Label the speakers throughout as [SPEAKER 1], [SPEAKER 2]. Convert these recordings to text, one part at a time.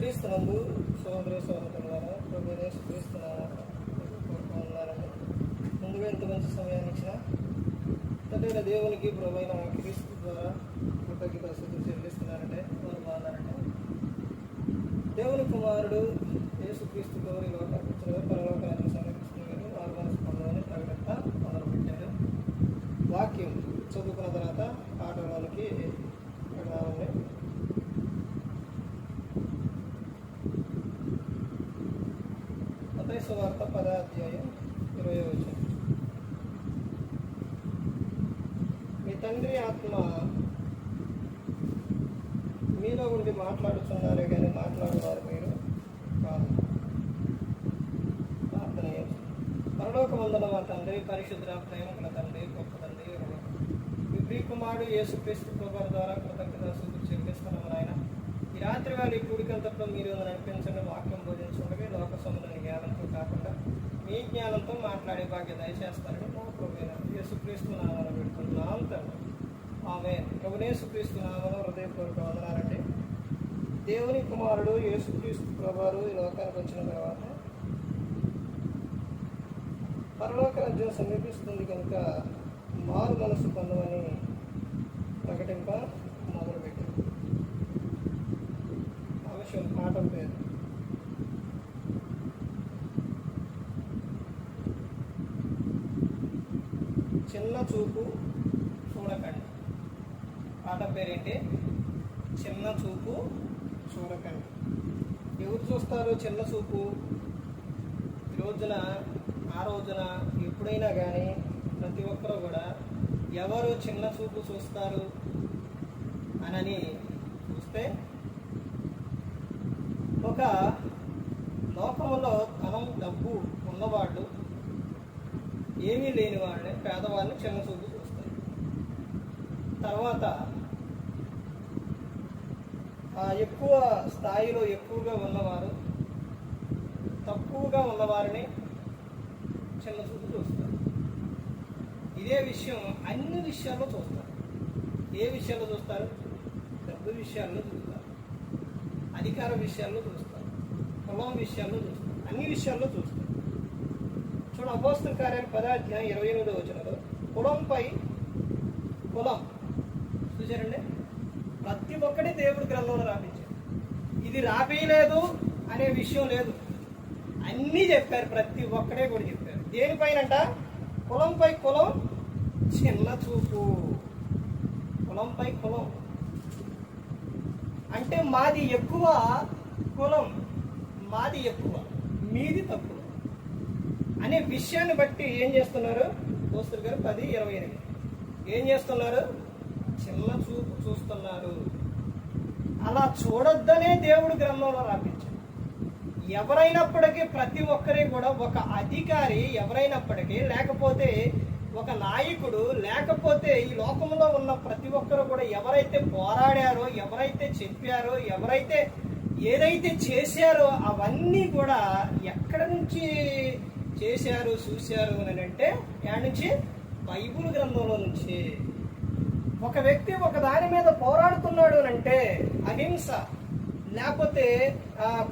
[SPEAKER 1] క్రీస్తునందు సోదరి సోదరులారా, ప్రభు యేసు క్రీస్తునామమున కోరుకుంటున్నారండి. ముందుగా ఇంత మంచి సమయాన్ని ఇచ్చిన తండ్రి దేవునికి ప్రభు అయిన క్రీస్తు ద్వారా కృతజ్ఞతలు చెల్లిస్తున్నారంటే వారు బాగున్నారంటే దేవుని కుమారుడు యేసు క్రీస్తు గౌరీ లోకానికి వచ్చిన పరలోకాన్ని సమీపిస్తున్నారు. వారు మనసు పొందాలని ప్రకటన మొదలుపెట్టారు. వాక్యం చదువుకున్న తర్వాత పాఠంలోనికి వెళ్ళాలండి. మత్తయి సువార్త 10వ అధ్యాయం 20వ వచనం. మీ తండ్రి ఆత్మ మీలో ఉండి మాట్లాడుతున్నారే కానీ మాట్లాడుతున్నారు మీరు కాదు. ప్రార్థన చేయండి. పరలోకమందున మా తండ్రి, పరిశుద్ధ ప్రేమగల తండ్రి, గొప్ప తండ్రి, మీ ప్రియకుమారుడు యేసుక్రీస్తు ప్రభువు ద్వారా కృతజ్ఞతలు చెల్లిస్తున్నాము నాయన. ఈ రాత్రి వేళ ఈ కూడికంతట్లో మీరు నడిపించండి. వాక్యం బోధించుకుంటే లోక సముద్రాన్ని జ్ఞానంతో కాకుండా మీ జ్ఞానంతో మాట్లాడే భాగ్యం దయచేస్తారని మా ప్రభువైన యేసుక్రీస్తు నామమున పెడుతున్నాం తండ్రి. ఆమేన్. ప్రభువైన యేసుక్రీస్తు నామమున హృదయపూర్వక వందనాలండి. దేవుని కుమారుడు యేసుక్రీస్తు ప్రభువు ఈ లోకానికి వచ్చిన తర్వాత పరలోక రాజ్యం సమీపిస్తుంది కనుక మారు మనసు పొందమని ప్రకటింప మొదలుపెట్టారు. అవశ్యం పాఠం పేరు చిన్న చూపు చూడకండి. పాఠం పేరేంటి? చిన్న చూపు చూడకండి. ఎవరు చూస్తారు చిన్న చూపు? ఈ రోజున ఆ రోజున ఎప్పుడైనా కానీ ప్రతి ఒక్కరూ కూడా ఎవరు చిన్న చూపు చూస్తారు అని చూస్తే ఒక లోకంలో ధనం డబ్బు ఉన్నవాళ్ళు ఏమీ లేని వాళ్ళని, పేదవాళ్ళని చిన్న చూపు చూస్తారు. తర్వాత ఎక్కువ స్థాయిలో ఎక్కువగా ఉన్నవారు తక్కువగా ఉన్నవారిని చిన్న చూపు చూస్తారు. ఇదే విషయం అన్ని విషయాల్లో చూస్తారు. ఏ విషయాల్లో చూస్తారు? డబ్బు విషయాల్లో చూస్తారు, అధికార విషయాల్లో చూస్తారు, కులం విషయాల్లో చూస్తారు, అన్ని విషయాల్లో చూస్తారు. చూడండి, అపోస్తల కార్యాలు 10వ అధ్యాయం 28వ వచనంలో కులంపై కులం చూసారండి. ప్రతి ఒక్కటి దేవుడి గ్రంథంలో రాపించారు. ఇది రాపియలేదు అనే విషయం లేదు, అన్నీ చెప్పారు. ప్రతి ఒక్కడే కూడా చెప్పారు. దేనిపైనంట? కులంపై కులం, చిన్న చూపు. కులంపై కులం అంటే మాది ఎక్కువ కులం, మాది ఎక్కువ, మీది తక్కువ అనే విషయాన్ని బట్టి ఏం చేస్తున్నారు? అపోస్తలుల గారు 10:28 ఏం చేస్తున్నారు? చిన్న చూపు చూస్తున్నారు. అలా చూడొద్దనే దేవుడు గ్రంథంలో రాపించాడు. ఎవరైనప్పటికీ ప్రతి ఒక్కరి కూడా ఒక అధికారి ఎవరైనప్పటికీ, లేకపోతే ఒక నాయకుడు, లేకపోతే ఈ లోకంలో ఉన్న ప్రతి ఒక్కరు కూడా ఎవరైతే పోరాడారో, ఎవరైతే చెప్పారో, ఎవరైతే ఏదైతే చేశారో అవన్నీ కూడా ఎక్కడి నుంచి చేశారు చూశారు అని అంటే ఎక్కడి నుంచి? బైబిల్ గ్రంథంలో నుంచి. ఒక వ్యక్తి ఒక దాని మీద పోరాడుతున్నాడు అని అంటే అహింస, లేకపోతే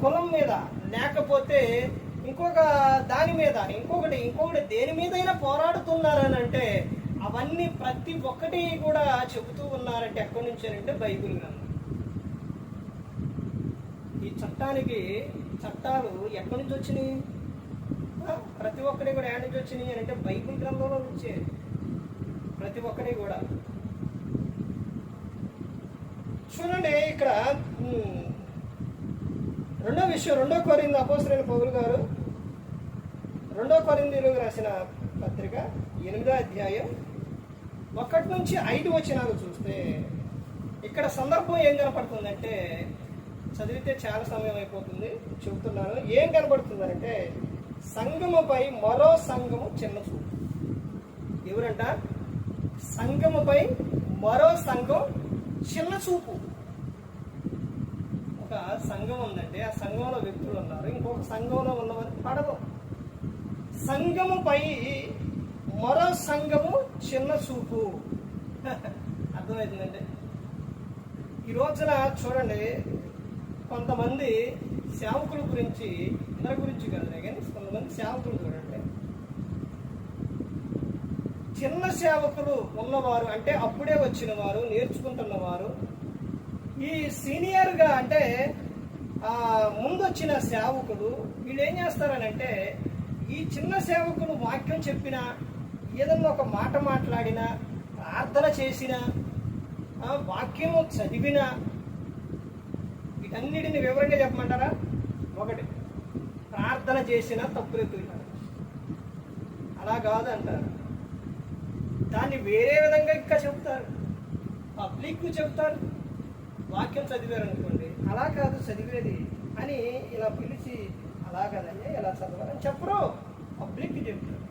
[SPEAKER 1] కులం మీద, లేకపోతే ఇంకొక దాని మీద, ఇంకొకటి దేని మీదైనా పోరాడుతున్నారని అంటే అవన్నీ ప్రతి ఒక్కటి కూడా చెబుతూ ఉన్నారంటే ఎక్కడి నుంచి అంటే బైబిల్ గ్రంథం. ఈ చట్టాలు ఎక్కడి నుంచి వచ్చినాయి? ప్రతి ఒక్కటి కూడా ఎక్కడి నుంచి వచ్చినాయి అని అంటే బైబిల్ గ్రంథంలో నుంచే. ప్రతి ఒక్కటి కూడా చూడండి. ఇక్కడ రెండో విషయం, 2 కొరింథీ అపోస్తలుడైన పౌలు గారు 2 కొరింథీయులకు రాసిన పత్రిక 8వ అధ్యాయం 1 నుంచి 5 వచనాలు చూస్తే ఇక్కడ సందర్భం ఏం కనపడుతుందంటే, చదివితే చాలా సమయం అయిపోతుంది, చెబుతున్నాను. ఏం కనపడుతుందంటే సంఘముపై మరో సంఘము చిన్న చూపు. ఎవరంట? సంఘముపై మరో సంఘం చిన్న చూపు. ఒక సంఘం ఉందంటే ఆ సంఘంలో వ్యక్తులు ఉన్నారు, ఇంకొక సంఘంలో ఉన్నవారు పడదు. సంఘముపై మరో సంఘము చిన్న చూపు. అర్థమవుతుందండి. ఈ రోజున చూడండి, కొంతమంది సేవకుల గురించి, అందరి గురించి కాదు కానీ కొంతమంది సేవకులు చూడండి, చిన్న సేవకులు ఉన్నవారు అంటే అప్పుడే వచ్చిన వారు, నేర్చుకుంటున్నవారు, ఈ సీనియర్గా అంటే ముందొచ్చిన సేవకులు వీళ్ళు ఏం చేస్తారనంటే, ఈ చిన్న సేవకులు వాక్యం చెప్పినా, ఏదన్నా ఒక మాట మాట్లాడినా, ప్రార్థన చేసినా, వాక్యము చదివినా, వీటన్నిటిని వివరంగా చెప్పమంటారా? ఒకటి, ప్రార్థన చేసినా తప్పులెత్తుతారు, అలా కాదు అంటారు. దాన్ని వేరే విధంగా ఇంకా చెప్తారు, పబ్లిక్ చెప్తారు. వాక్యం చదివారు అనుకోండి, అలా కాదు చదివేది అని ఇలా పిలిచి, అలా కాదండి ఇలా చదవాలని చెప్పరు, పబ్లిక్ చెప్తారు.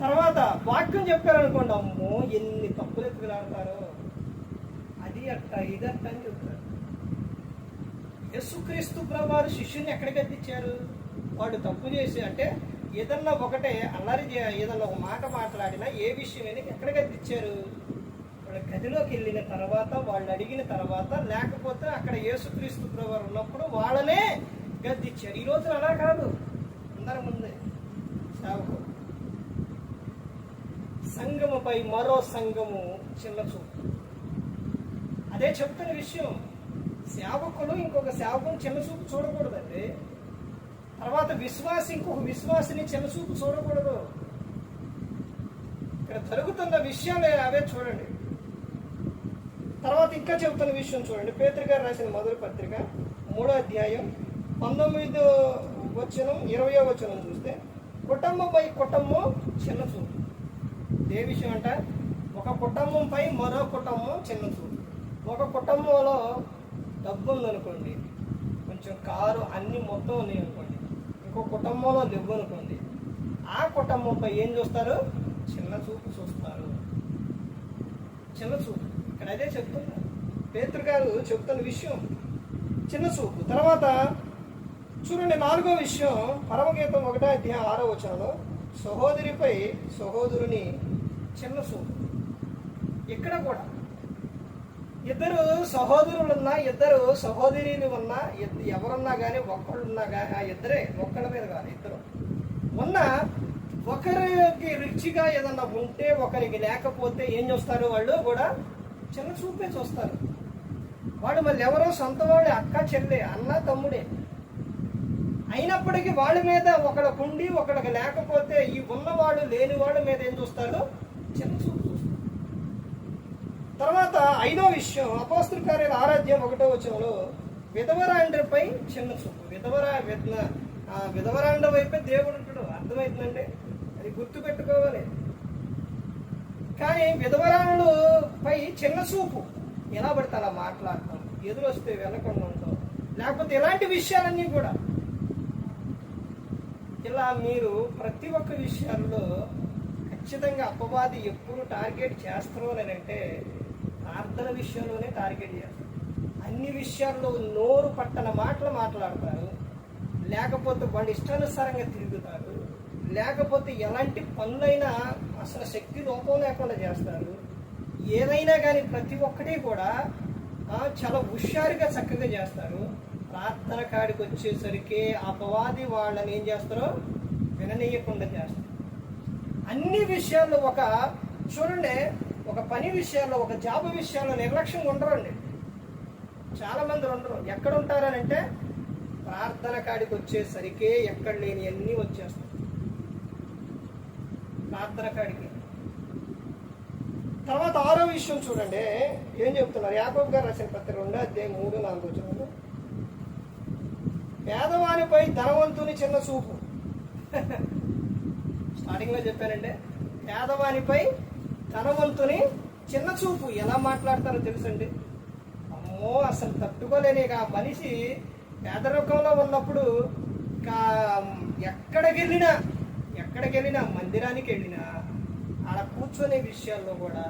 [SPEAKER 1] తర్వాత వాక్యం చెప్పారనుకోండి, అమ్మో ఎన్ని తప్పులు ఎత్తుకులాడతారో, అది అట్ట ఇది అట్ట అని చెప్తారు. యేసుక్రీస్తు ప్రభువారు శిష్యుని ఎక్కడ గద్దించారు? వాడు తప్పు చేసి అంటే ఏదన్నా ఒకటే అల్లరి, ఏదన్నా ఒక మాట మాట్లాడినా ఏ విషయమైనా ఎక్కడ గద్దించారు? వాళ్ళ గదిలోకి వెళ్ళిన తర్వాత, వాళ్ళు అడిగిన తర్వాత, లేకపోతే అక్కడ యేసుక్రీస్తు ప్రభువారు ఉన్నప్పుడు వాళ్ళనే గద్దించారు. ఈ రోజున అలా కాదు, అందరి ముందే సేవకు. సంఘముపై మరో సంఘము చిన్న చూపు, అదే చెప్తున్న విషయం. సేవకులు ఇంకొక సేవకుని చిన్న చూపు చూడకూడదండి. తర్వాత విశ్వాసి ఇంకొక విశ్వాసిని చిన్న చూపు చూడకూడదు. ఇక్కడ జరుగుతున్న విషయాలే అవే చూడండి. తర్వాత ఇంకా చెబుతున్న విషయం చూడండి. పేతురు గారు రాసిన మొదటి పత్రిక 3వ అధ్యాయం 19వ వచనం 20వ వచనం చూస్తే, కుటుంబంపై కుటుంబం చిన్న చూపు. ఏ విషయం అంట? ఒక కుటుంబంపై మరో కుటుంబం చిన్న చూపు. ఒక కుటుంబంలో డబ్బు ఉందనుకోండి, కొంచెం కారు అన్ని మొత్తం ఉన్నాయి అనుకోండి, ఇంకో కుటుంబంలో లేవు అనుకోండి, ఆ కుటుంబంపై ఏం చూస్తారు? చిన్న చూపు చూస్తారు. చిన్న చూపు ఇక్కడ అదే చెప్తున్నారు. పేతురు గారు చెప్తున్న విషయం చిన్న చూపు. తర్వాత చూడండి, 4వ విషయం, పరమగీతం 1వ అధ్యాయం 6వ వచనంలో, సహోదరిపై సహోదరుని చిన్న చూపు. ఇక్కడ కూడా ఇద్దరు సహోదరులున్నా, ఇద్దరు సహోదరులు ఉన్నా, ఎవరున్నా కానీ, ఒక్కళ్ళున్నా కానీ, ఆ ఇద్దరే, ఒక్కళ్ళ మీద కాదు, ఇద్దరు ఉన్నా, ఒకరికి రిచ్గా ఏదన్నా ఉంటే ఒకరికి లేకపోతే ఏం చూస్తారు? వాళ్ళు కూడా చిన్న చూపే చూస్తారు. వాడు మళ్ళీ ఎవరో సొంత వాడు, అక్క చెల్లె, అన్న తమ్ముడే అయినప్పటికీ వాళ్ళ మీద ఒకడికి ఉండి ఒకడికి లేకపోతే, ఈ ఉన్నవాడు లేనివాడు మీద ఏం చూస్తాడు? చిన్న చూపు చూస్తాడు. తర్వాత 5వ విషయం, అపోస్తలుల కార్యాలు 6వ అధ్యాయం 1వ వచనంలో, విధవరాండ్రపై చిన్న చూపు. విధవరాండ్ర వైపే దేవుడు ఉంటాడు, అర్థమవుతుందండి, అది గుర్తు పెట్టుకోవాలి. కానీ విధవరాండ్రు పై చిన్న చూపు, ఎలా పడితే అలా మాట్లాడతాం, ఎదురొస్తే వెనకుండా ఉంటాం, లేకపోతే ఇలాంటి విషయాలన్నీ కూడా. ఇలా మీరు ప్రతి ఒక్క విషయాల్లో ఖచ్చితంగా అపవాది ఎప్పుడు టార్గెట్ చేస్తారు అని అంటే, ప్రార్థన విషయంలోనే టార్గెట్ చేస్తారు. అన్ని విషయాల్లో నోరు పట్టన మాటలు మాట్లాడతారు, లేకపోతే వాళ్ళు ఇష్టానుసారంగా తిరుగుతారు, లేకపోతే ఎలాంటి పనులైనా అసలు శక్తి లోపం లేకుండా చేస్తారు. ఏదైనా కానీ ప్రతి ఒక్కటి కూడా చాలా హుషారుగా చక్కగా చేస్తారు. ప్రార్థన కాడికి వచ్చేసరికి అపవాది వాళ్ళని ఏం చేస్తారో విననీయకుండా చేస్తారు. అన్ని విషయాల్లో చూడండి, ఒక పని విషయాల్లో, ఒక జాబ్ విషయాల్లో నిర్లక్ష్యంగా ఉండరండి. చాలా మంది ఉండరు. ఎక్కడ ఉంటారనంటే, ప్రార్థన కాడికి వచ్చేసరికి ఎక్కడ లేని అన్నీ వచ్చేస్తాయి ప్రార్థన కాడికి. తర్వాత 6వ విషయం చూడండి, ఏం చెప్తున్నారు? యాకోబు గారు రాసిన పత్రిక 2వ అధ్యాయం 3-4 వచనాలు, పేదవానిపై ధనవంతుని చిన్న చూపు. స్టార్టింగ్ లో చెప్పానంటే, పేదవానిపై ధనవంతుని చిన్న చూపు. ఎలా మాట్లాడతారో తెలుసండి? అమ్మో, అసలు తట్టుకోలేని ఆ మనిషి పేదరికంలో ఉన్నప్పుడు ఎక్కడికి వెళ్ళినా మందిరానికి వెళ్ళినా, ఆడ కూర్చొనే విషయాల్లో కూడా,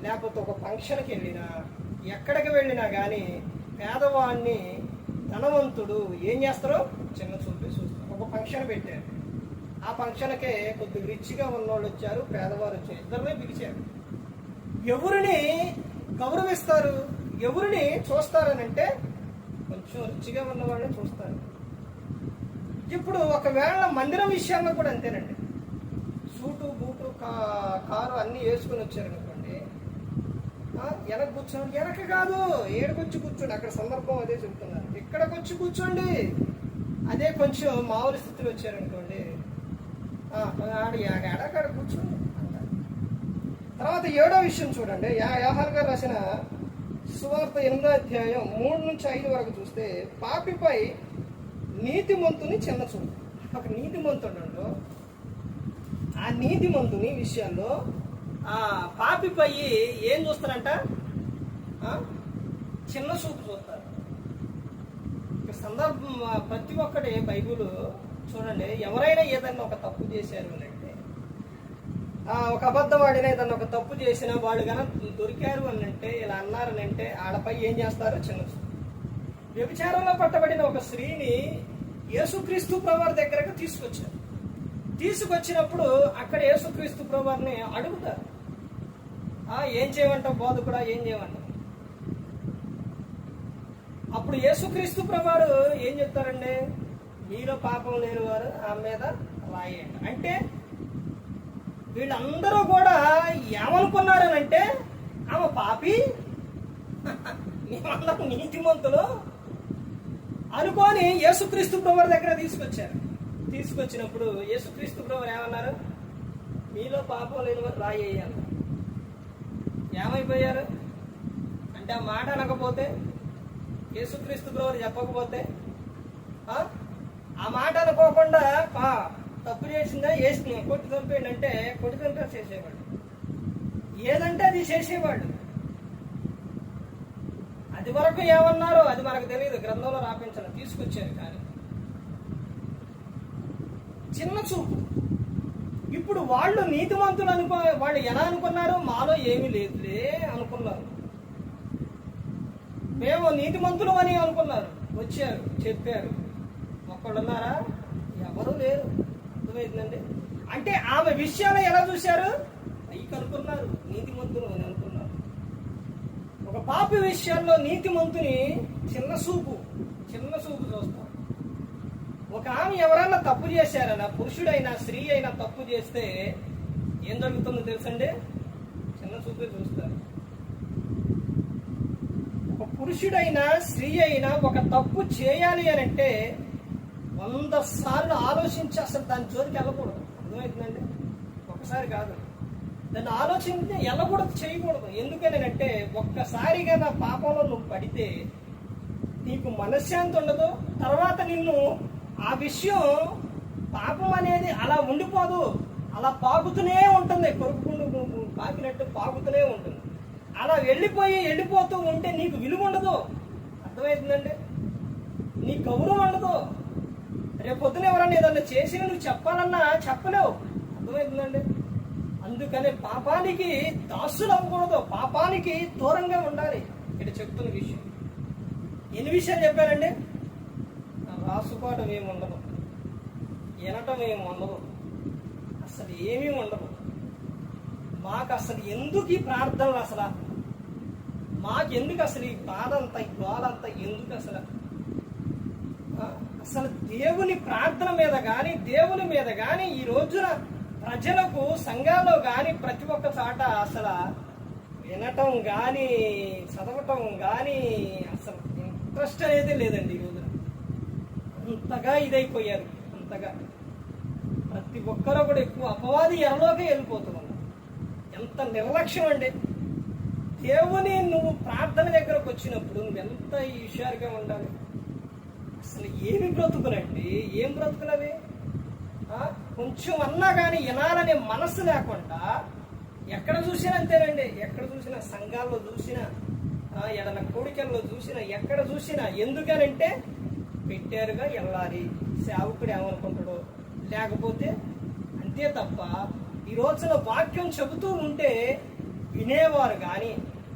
[SPEAKER 1] లేకపోతే ఒక ఫంక్షన్కి వెళ్ళినా, ఎక్కడికి వెళ్ళినా కానీ పేదవాడిని ధనవంతుడు ఏం చేస్తారో చిన్న చూపి చూస్తారు. ఒక ఫంక్షన్ పెట్టారు, ఆ ఫంక్షన్కే కొద్దిగా రిచ్గా ఉన్నవాళ్ళు వచ్చారు, పేదవారు వచ్చారు, ఇద్దరినే పిలిచారు. ఎవరిని గౌరవిస్తారు, ఎవరిని చూస్తారనంటే, కొంచెం కొంచెం రుచిగా ఉన్న వాళ్ళే చూస్తారు. ఇప్పుడు ఒకవేళ మందిరం విషయాల్లో కూడా అంతేనండి. సూటు బూటు కారు అన్నీ వేసుకొని వచ్చారనుకోండి, వెనక కూర్చోండి. వెనక కాదు, ఏడకొచ్చి కూర్చోండి. అక్కడ సందర్భం అదే చెప్తున్నారు. ఇక్కడికి వచ్చి కూర్చోండి. అదే కొంచెం మామూలు స్థితిలో వచ్చారనుకోండి, ఎడకాడ కూర్చోండి అంటారు. తర్వాత 7వ విషయం చూడండి. యోహాను గారు రాసిన సువార్త 8వ అధ్యాయం 3 నుంచి 5 వరకు చూస్తే, పాపిపై నీతిమంతుని చిన్న చూపు. ఒక నీతిమంతుడు, ఆ నీతిమంతుని విషయాల్లో ఆ పాపిపై ఏం చూస్తారంట? చిన్న చూపు చూస్తారు. సందర్భం ప్రతి ఒక్కటి బైబిల్ చూడండి. ఎవరైనా ఏదైనా ఒక తప్పు చేశారు అంటే, ఒక అబద్ధం ఆడినా ఏదన్నా ఒక తప్పు చేసినా వాళ్ళు కనుక దొరికారు అని అంటే, ఇలా అన్నారని అంటే వాళ్ళపై ఏం చేస్తారు? చిన్న చూపు. వ్యభిచారంలో పట్టబడిన ఒక స్త్రీని యేసుక్రీస్తు ప్రభువారి దగ్గరకు తీసుకొచ్చారు. తీసుకొచ్చినప్పుడు అక్కడ యేసుక్రీస్తు ప్రభువారిని అడుగుతారు, ఏం చేయమంటావు బోధకుడా, ఏం చేయమంటావు? అప్పుడు యేసుక్రీస్తు ప్రభువారు ఏం చెప్తారండి? మీలో పాపం లేని వారు ఆమె మీద రాయండి. అంటే వీళ్ళందరూ కూడా ఏమనుకున్నారనంటే, ఆమె పాపి, మేమందరం నీతిమంతులు అనుకొని యేసుక్రీస్తు ప్రభువారి దగ్గర తీసుకొచ్చారు. తీసుకొచ్చినప్పుడు యేసుక్రీస్తు ప్రభువారు ఏమన్నారు? మీలో పాపం లేని వారు రాయేయాలి. ఏమైపోయారు అంటే, ఆ మాట అనకపోతే, యేసుక్రీస్తు ప్రభువారు చెప్పకపోతే, ఆ మాట అనుకోకుండా తప్పు చేసిందా వేసి కొట్టి చంపేయండి అంటే కొట్టి చంపే చేసేవాడు. ఏదంటే అది చేసేవాడు. అది వరకు ఏమన్నారో అది మనకు తెలియదు, గ్రంథంలో రాపించాలి, తీసుకొచ్చారు. కానీ చిన్న చూపు. ఇప్పుడు వాళ్ళు నీతిమంతులు వాళ్ళు ఎలా అనుకున్నారు? మాలో ఏమీ లేదులే అనుకున్నారు. మేము నీతిమంతులు అని అనుకున్నారు. వచ్చారు, చెప్పారు. ఒక్కడున్నారా? ఎవరు లేరు. అర్థమైందండి? అంటే ఆమె విషయాలు ఎలా చూశారు? అవి కనుక్కున్నారు, నీతిమంతులు అని అనుకున్నారు. ఒక పాపి విషయాల్లో నీతిమంతుని చిన్న చూపు చూస్తాం. ఒక ఆమె ఎవరైనా తప్పు చేశారన్నా, పురుషుడైనా స్త్రీ అయినా తప్పు చేస్తే ఏం జరుగుతుందో తెలుసండి? చిన్న చూపే చూస్తారు. ఒక పురుషుడైనా స్త్రీ అయినా ఒక తప్పు చేయాలి అని అంటే 100 సార్లు ఆలోచించి అసలు దాని జోలికి వెళ్ళకూడదు. అర్థమవుతుందండి? ఒకసారి కాదు, దాన్ని ఆలోచించి వెళ్ళకూడదు, చేయకూడదు. ఎందుకనంటే ఒక్కసారిగా నా పాపంలో నువ్వు పడితే నీకు మనశ్శాంతి ఉండదు. తర్వాత నిన్ను ఆ విషయం, పాపం అనేది అలా ఉండిపోదు, అలా పాకుతూనే ఉంటుంది. కొరుకుకుంటూ పాకినట్టు పాకుతూనే ఉంటుంది. అలా వెళ్ళిపోతూ ఉంటే నీకు విలువ ఉండదు. అర్థమవుతుందండి? నీ గౌరవం ఉండదు. రేపు పొద్దున ఎవరన్నా ఏదన్నా చేసి నువ్వు చెప్పాలన్నా చెప్పలేవు. అర్థమవుతుందండి? అందుకని పాపానికి దాసులు అవ్వకూడదు, పాపానికి దూరంగా ఉండాలి. ఇక్కడ చెప్తున్న విషయం. ఎన్ని విషయాలు చెప్పారండి? రాసుకోవటం ఏమి ఉండదు, వినటం ఏమి ఉండదు, అసలు ఏమీ ఉండదు. మాకు అసలు ఎందుకు ఈ ప్రార్థనలు? మాకెందుకు అసలు ఈ బాధ అంతా, ఈ గోళ అంతా ఎందుకు? అసలు దేవుని ప్రార్థన మీద కానీ, దేవుని మీద కానీ ఈ రోజున ప్రజలకు సంఘాల్లో కానీ ప్రతి ఒక్క చాట అసలు వినటం కానీ చదవటం కానీ అసలు ఇంట్రెస్ట్ అనేది లేదండి. ఈ రోజున అంతగా ఇదైపోయారు. అంతగా ప్రతి ఒక్కరూ కూడా ఎక్కువ అపవాది ఎరలోకే వెళ్ళిపోతున్నారు. ఎంత నిర్లక్ష్యం అండి! దేవుని నువ్వు ప్రార్థన దగ్గరకు వచ్చినప్పుడు నువ్వెంత హుషారుగా ఉండాలి. అసలు ఏమి బ్రతుకులండి, ఏం బ్రతుకులవి? కొంచెం అన్నా కానీ వినాలనే మనస్సు లేకుండా ఎక్కడ చూసినా అంతేనండి. ఎక్కడ చూసినా, సంఘాల్లో చూసినా, ఏదైనా కోడికల్లో చూసినా, ఎక్కడ చూసినా ఎందుకనంటే పెట్టారుగా వెళ్ళాలి, సేవకుడు ఏమనుకుంటాడో, లేకపోతే అంతే తప్ప ఈ రోజున వాక్యం చెబుతూ ఉంటే వినేవారు కానీ,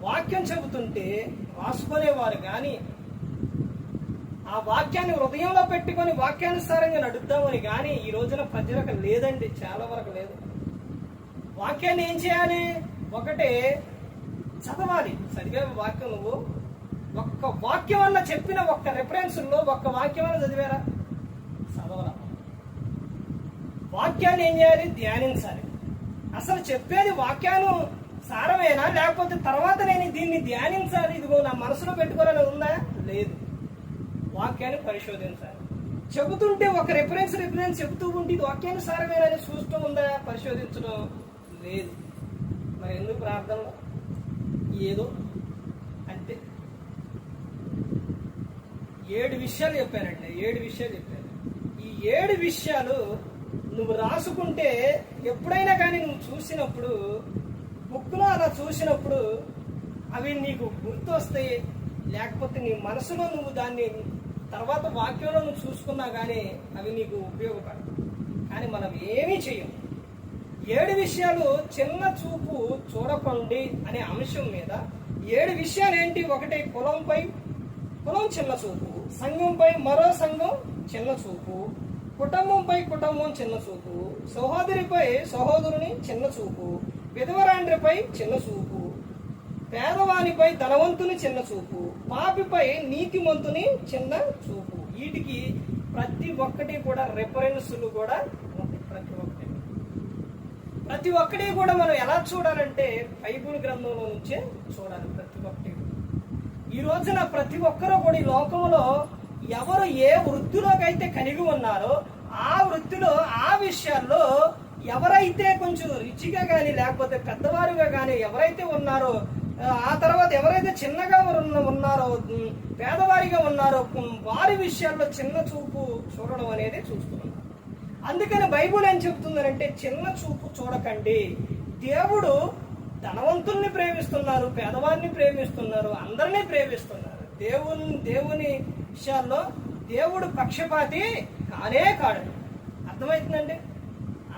[SPEAKER 1] వాక్యం చెబుతుంటే రాసుకునేవారు కానీ, ఆ వాక్యాన్ని హృదయంలో పెట్టుకొని వాక్యానుసారంగా నడుద్దామని కానీ ఈ రోజున ప్రజలకు లేదండి, చాలా వరకు లేదు. వాక్యాన్ని ఏం చేయాలి? ఒకటే చదవాలి. చదివే వాక్యం నువ్వు ఒక్క వాక్యం వల్ల చెప్పిన ఒక్క రెఫరెన్స్లో ఒక్క వాక్యం వల్ల చదివారా? చదవరా. వాక్యాన్ని ఏం చేయాలి? ధ్యానించాలి. అసలు చెప్పేది వాక్యాను సారమేనా, లేకపోతే తర్వాత నేను దీన్ని ధ్యానించాలి, ఇదిగో నా మనసులో పెట్టుకోవాలని ఉందా? లేదు. వాక్యాన్ని పరిశోధించాలి. చెబుతుంటే ఒక రెఫరెన్స్ చెబుతూ ఉంటే ఇది వాక్యానుసారమేనా అని చూస్తూ ఉందా? పరిశోధించడం లేదు. మరి ఎందుకు ప్రార్థనలో? ఏదో అంతే. 7 విషయాలు చెప్పానండి. 7 విషయాలు చెప్పాను. ఈ 7 విషయాలు నువ్వు రాసుకుంటే ఎప్పుడైనా కానీ నువ్వు చూసినప్పుడు, బుక్లో అలా చూసినప్పుడు అవి నీకు గుర్తు వస్తాయి. లేకపోతే నీ మనసులో నువ్వు దాన్ని తర్వాత వాక్యంలో నువ్వు చూసుకున్నా కానీ అవి నీకు ఉపయోగపడవు. కానీ మనం ఏమీ చెయ్యం. 7 విషయాలు చిన్న చూపు చూడకండి అనే అంశం మీద 7 విషయాలు ఏంటి? ఒకటి, కులం చిన్న చూపు, సంఘంపై మరో సంఘం చిన్న చూపు, కుటుంబంపై కుటుంబం చిన్న చూపు, సహోదరిపై సహోదరుని చిన్న చూపు, విధవరాండ్రిపై చిన్న చూపు, పేదవానిపై ధనవంతుని చిన్న చూపు, పాపిపై నీతిమంతుని చిన్న చూపు. వీటికి ప్రతి ఒక్కటి కూడా రెఫరెన్సులు కూడా ఉంటాయి. ప్రతి ఒక్కటి కూడా మనం ఎలా చూడాలంటే బైబిల్ గ్రంథంలో నుంచే చూడాలి. ప్రతి ఒక్కటి ఈ రోజున ప్రతి ఒక్కరూ కూడా ఈ లోకంలో ఎవరు ఏ వృత్తిలోకైతే కలిగి ఉన్నారో ఆ వృత్తిలో ఆ విషయాల్లో ఎవరైతే కొంచెం రిచిగా కానీ లేకపోతే పెద్దవారుగా కానీ ఎవరైతే ఉన్నారో, ఆ తర్వాత ఎవరైతే చిన్నగా ఉన్నారో, పేదవారిగా ఉన్నారో, వారి విషయాల్లో చిన్న చూపు చూడడం అనేది చూస్తున్నాం. అందుకని బైబుల్ ఏం చెప్తుందంటే చిన్న చూపు చూడకండి. దేవుడు ధనవంతుల్ని ప్రేమిస్తున్నారు, పేదవారిని ప్రేమిస్తున్నారు, అందరినీ ప్రేమిస్తున్నారు. దేవుని విషయాల్లో దేవుడు పక్షపాతి కానే కాడు. అర్థమవుతుందండి?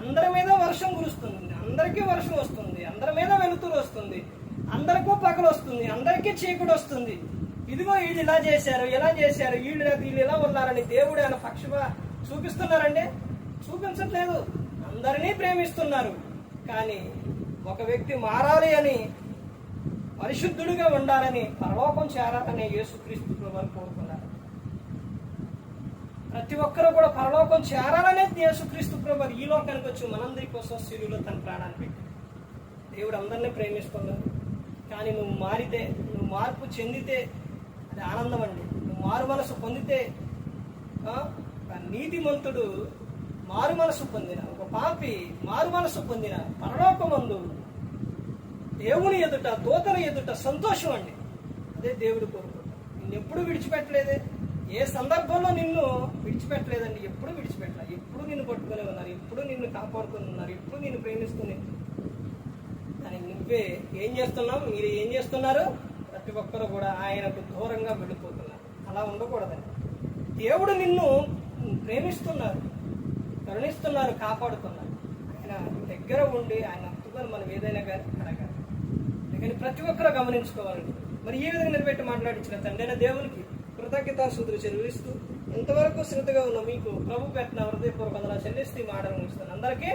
[SPEAKER 1] అందరి మీద వర్షం కురుస్తుంది, అందరికీ వర్షం వస్తుంది, అందరి మీద వెలుతురు వస్తుంది, అందరికీ పగలు వస్తుంది, అందరికీ చీకటి వస్తుంది. ఇదిగో వీళ్ళు ఇలా చేశారు, వీళ్ళు ఇలా ఉన్నారని దేవుడు ఆయన చూపిస్తున్నారండి? చూపించట్లేదు. అందరినీ ప్రేమిస్తున్నారు. కానీ ఒక వ్యక్తి మారాలి అని, పరిశుద్ధుడిగా ఉండాలని, పరలోకం చేరాలని యేసుక్రీస్తు ప్రభువు కోరుకున్నారు. ప్రతి ఒక్కరూ కూడా పరలోకం చేరాలనే యేసుక్రీస్తు ప్రభువు ఈ లోకానికి వచ్చి మనందరి కోసం శిలువలో తన ప్రాణాన్ని పెట్టి దేవుడు అందరినీ ప్రేమిస్తున్నాడు. కానీ నువ్వు మారితే, నువ్వు మార్పు చెందితే అది ఆనందం అండి. నువ్వు మారు మనసు పొందితే, నీతిమంతుడు మారు మనసు పొందిన, ఒక పాపి మారు మనసు పొందిన పరలోకమందు దేవుని ఎదుట, దూతల ఎదుట సంతోషం అండి. అదే దేవుడు కోరుకుంటాడు. నిన్ను ఎప్పుడు విడిచిపెట్టలేదే, ఏ సందర్భంలో నిన్ను విడిచిపెట్టలేదండి. ఎప్పుడు విడిచిపెట్టలేదు. ఎప్పుడు నిన్ను పట్టుకునే ఉన్నారు, ఎప్పుడు నిన్ను కాపాడుకుని ఉన్నారు, ఎప్పుడు నిన్ను ప్రేమిస్తూనే. కానీ నువ్వే ఏం చేస్తున్నావు? మీరు ఏం చేస్తున్నారు? ప్రతి ఒక్కరు కూడా ఆయనకు దూరంగా వెళ్ళిపోతున్నారు. అలా ఉండకూడదండి. దేవుడు నిన్ను ప్రేమిస్తున్నారు, కరుణిస్తున్నారు, కాపాడుతున్నారు. ఆయన దగ్గర ఉండి ఆయన హత్తుకొని మనం ఏదైనా కానీ అడగాలి. అందుకని ప్రతి ఒక్కరూ గమనించుకోవాలండి. మరి ఈ విధంగా నిలబెట్టి మాట్లాడించిన తండ్రైన దేవునికి కృతజ్ఞతాస్తుతులు చెల్లిస్తూ, ఎంతవరకు శ్రద్ధగా ఉన్న మీకు ప్రభు పెట్టిన హృదయపూర్వకంగా చెల్లిస్తూ మాటలు ముగిస్తాను. అందరికీ